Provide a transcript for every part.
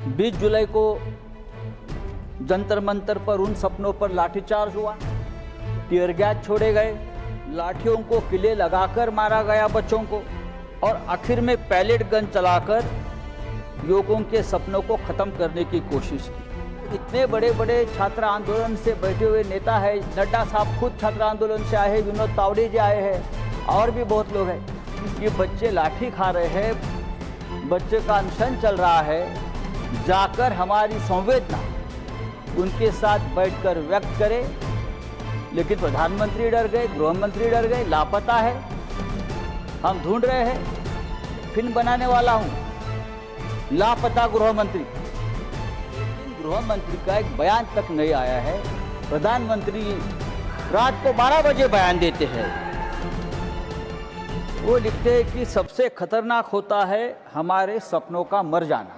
20 जुलाई को जंतर मंतर पर उन सपनों पर लाठीचार्ज हुआ, टीयर गैस छोड़े गए, लाठियों को किले लगाकर मारा गया बच्चों को, और आखिर में पैलेट गन चलाकर युवकों के सपनों को खत्म करने की कोशिश की। इतने बड़े बड़े छात्र आंदोलन से बैठे हुए नेता है, नड्डा साहब खुद छात्र आंदोलन से आए हैं, विनोद तावड़े जी आए हैं, और भी बहुत लोग हैं। ये बच्चे लाठी खा रहे हैं, बच्चे का अनशन चल रहा है, जाकर हमारी संवेदना उनके साथ बैठकर व्यक्त करें। लेकिन प्रधानमंत्री डर गए, गृह मंत्री डर गए, लापता है। हम ढूंढ रहे हैं, फिल्म बनाने वाला हूं, लापता गृह मंत्री। गृह मंत्री का एक बयान तक नहीं आया है। प्रधानमंत्री रात को 12 बजे बयान देते हैं। वो लिखते हैं कि सबसे खतरनाक होता है हमारे सपनों का मर जाना।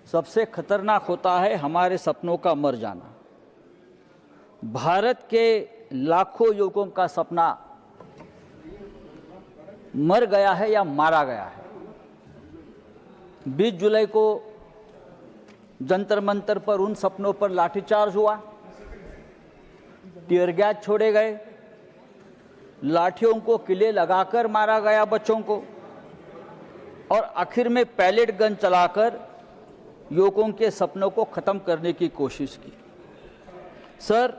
सबसे खतरनाक होता है हमारे सपनों का मर जाना। भारत के लाखों युवकों का सपना मर गया है या मारा गया है। 20 जुलाई को जंतर मंतर पर उन सपनों पर लाठीचार्ज हुआ, टीयर गैस छोड़े गए, लाठियों को किले लगाकर मारा गया बच्चों को, और आखिर में पैलेट गन चलाकर युवकों के सपनों को खत्म करने की कोशिश की। सर,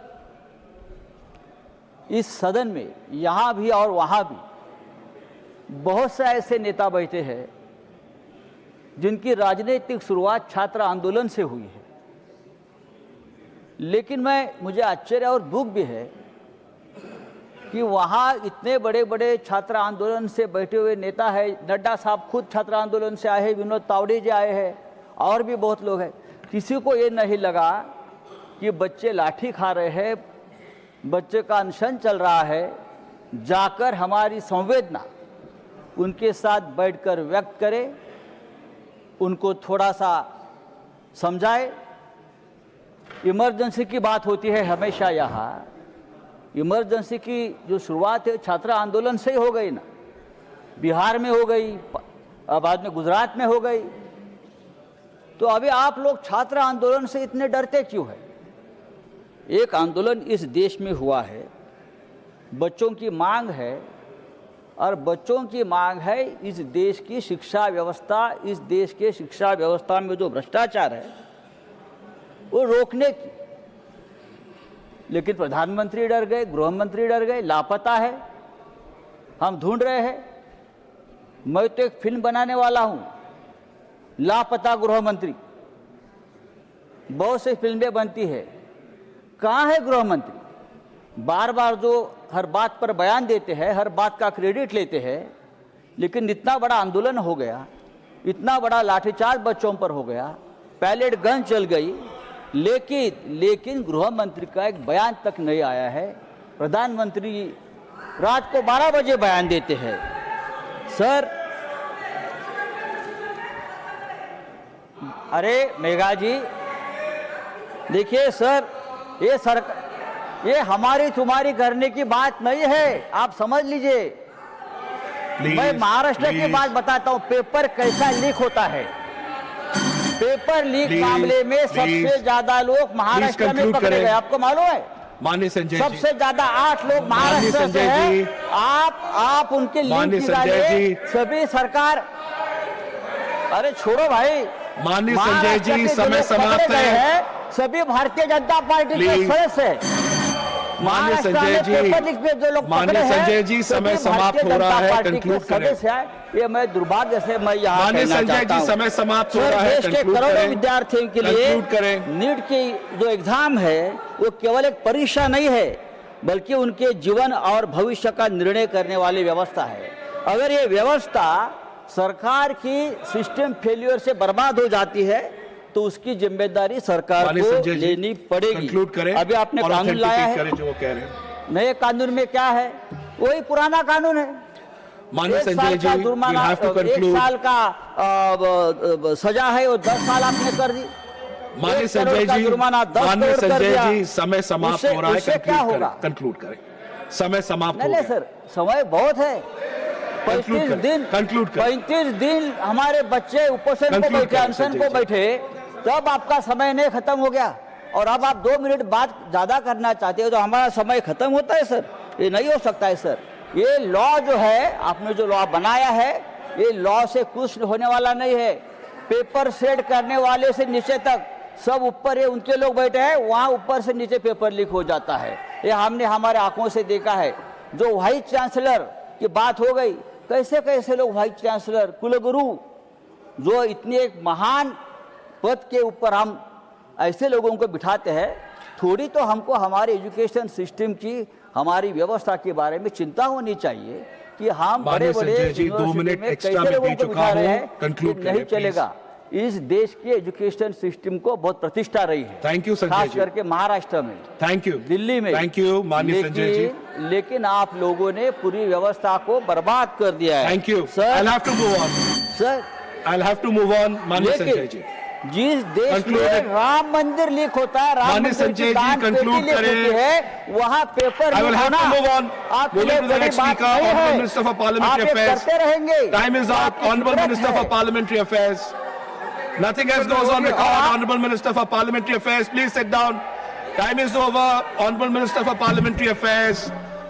इस सदन में यहाँ भी और वहाँ भी बहुत से ऐसे नेता बैठे हैं जिनकी राजनीतिक शुरुआत छात्र आंदोलन से हुई है। लेकिन मुझे आश्चर्य और दुख भी है कि वहाँ इतने बड़े बड़े छात्र आंदोलन से बैठे हुए नेता है, नड्डा साहब खुद छात्र आंदोलन से आए हैं, विनोद तावड़े जी आए हैं, और भी बहुत लोग हैं। किसी को ये नहीं लगा कि बच्चे लाठी खा रहे हैं, बच्चे का अनशन चल रहा है, जाकर हमारी संवेदना उनके साथ बैठकर व्यक्त करें, उनको थोड़ा सा समझाए। इमरजेंसी की बात होती है हमेशा यहाँ। इमरजेंसी की जो शुरुआत है छात्र आंदोलन से ही हो गई ना, बिहार में हो गई, बाद में गुजरात में हो गई। तो अभी आप लोग छात्र आंदोलन से इतने डरते क्यों है? एक आंदोलन इस देश में हुआ है, बच्चों की मांग है, और बच्चों की मांग है इस देश की शिक्षा व्यवस्था, इस देश के शिक्षा व्यवस्था में जो भ्रष्टाचार है वो रोकने की। लेकिन प्रधानमंत्री डर गए, गृह मंत्री डर गए, लापता है। हम ढूंढ रहे हैं। मैं तो एक फिल्म बनाने वाला हूं, लापता गृह मंत्री। बहुत सी फिल्में बनती है, कहाँ है गृह मंत्री? बार बार जो हर बात पर बयान देते हैं, हर बात का क्रेडिट लेते हैं, लेकिन इतना बड़ा आंदोलन हो गया, इतना बड़ा लाठीचार्ज बच्चों पर हो गया, पैलेट गन चल गई, लेकिन गृह मंत्री का एक बयान तक नहीं आया है। प्रधानमंत्री रात को 12 बजे बयान देते हैं। सर, अरे मेघा जी, देखिए सर, ये हमारी तुम्हारी करने की बात नहीं है, आप समझ लीजिए। मैं महाराष्ट्र की बात बताता हूं, पेपर कैसा लीक होता है। पेपर लीक मामले में सबसे ज्यादा लोग महाराष्ट्र में पकड़े गए, आपको मालूम है? माननीय संजय जी, सबसे ज्यादा 8 लोग महाराष्ट्र से हैं। आप उनके लिंक निकालिए। सभी सरकार, अरे छोड़ो भाई, माननीय संजय जी, समय समाप्त है। सभी भारतीय जनता पार्टी के सदस्य हैं। माननीय संजय जी, समय समाप्त हो रहा है, कंक्लूड करें। ये मैं दुर्भाग्य से मैं यहाँ माननीय संजय जी, समय समाप्त हो रहा है, देश के करोड़ों विद्यार्थियों के लिए नीट की जो एग्जाम है वो केवल एक परीक्षा नहीं है, बल्कि उनके जीवन और भविष्य का निर्णय करने वाली व्यवस्था है। अगर ये व्यवस्था सरकार की सिस्टम फेल्यूर से बर्बाद हो जाती है तो उसकी जिम्मेदारी सरकार को लेनी पड़ेगी। अभी आपने कानून लाया है, जो कह रहे हैं। नए कानून में क्या है? वही पुराना कानून है। माननीय संजय जी, जुर्माना, 1 साल का सजा है, वो 10 साल आपने कर दी। माननीय संजय जी, जुर्माना 10 करोड़ कर दिया। समय समाप्त हो रहा है, क्या होगा? कंक्लूड करें। समय समाप्त हो गया। नहीं सर, समय बहुत है। 35 दिन हमारे बच्चे उपोषण को बैठे, अनशन को बैठे, तब आपका समय नहीं खत्म हो गया और अब आप 2 मिनट बात ज्यादा करना चाहते हो तो हमारा समय खत्म होता है सर? ये नहीं हो सकता है सर। ये लॉ जो है, आपने जो लॉ बनाया है, ये लॉ से कुछ होने वाला नहीं है। पेपर शेड करने वाले से नीचे तक सब ऊपर ये उनके लोग बैठे हैं, वहाँ ऊपर से नीचे पेपर लीक हो जाता है। ये हमने हमारे आंखों से देखा है। जो वाइस चांसलर की बात हो गई, कैसे कैसे लोग वाइस चांसलर, कुलगुरु, जो इतने एक महान पद के ऊपर हम ऐसे लोगों को बिठाते हैं। थोड़ी तो हमको हमारे एजुकेशन सिस्टम की, हमारी व्यवस्था के बारे में चिंता होनी चाहिए कि हम बड़े बड़े यूनिवर्सिटी में कैसे लोगों को बिठा रहे हैं, नहीं चलेगा। इस देश के एजुकेशन सिस्टम को बहुत प्रतिष्ठा रही है। Thank you Sanjay ji. खास करके महाराष्ट्र में, थैंक यू, दिल्ली में। थैंक यू माननीय संजय जी। लेकिन आप लोगों ने पूरी व्यवस्था को बर्बाद कर दिया है। Thank you sir. I'll have to move on. Sir, I'll have to move on माननीय संजय जी। जिस देश में राम मंदिर लीक होता है, राम मंदिर संजय जी कंक्लूड करें, वहाँ paper I will have to move on. आपके बड़ी बात नहीं है, Minister for Parliamentary Affairs करते रहेंगे। Time is up. Honorable Minister for Parliamentary Affairs. Nothing else goes on record. Honorable Minister for Parliamentary Affairs, please sit down. Time is over. Honorable Minister for Parliamentary Affairs.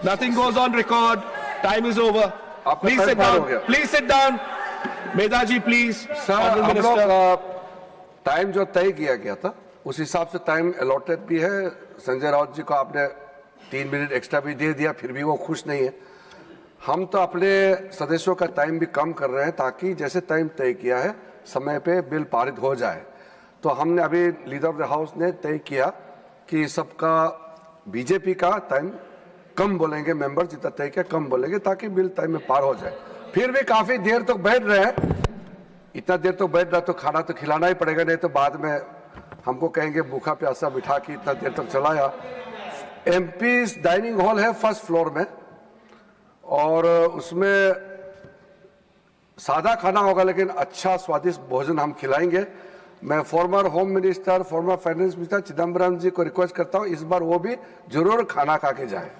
Nothing goes on record. Time is over. Please sit down. Please sit down. Medha ji please. हम लोग time जो तय किया गया था उस हिसाब से टाइम अलॉटेड भी है। संजय राउत जी को आपने 3 मिनट एक्स्ट्रा भी दे दिया, फिर भी वो खुश नहीं है। हम तो अपने सदस्यों का टाइम भी कम कर रहे हैं ताकि जैसे टाइम तय किया है समय पे बिल पारित हो जाए। तो हमने अभी लीडर ऑफ द हाउस ने तय किया कि सबका बीजेपी का टाइम कम बोलेंगे, मेंबर जितना तय किया कम बोलेंगे ताकि बिल टाइम में पार हो जाए। फिर भी काफी देर तक बैठ रहे हैं। इतना देर तक बैठ रहा तो खाना तो खिलाना ही पड़ेगा, नहीं तो बाद में हमको कहेंगे भूखा प्यासा बिठा के इतना देर तक चलाया। एमपी डाइनिंग हॉल है फर्स्ट फ्लोर में और उसमें सादा खाना होगा लेकिन अच्छा स्वादिष्ट भोजन हम खिलाएंगे। मैं former home minister, former finance minister Chidambaram ji को रिक्वेस्ट करता हूं इस बार वो भी जरूर खाना खा के जाए।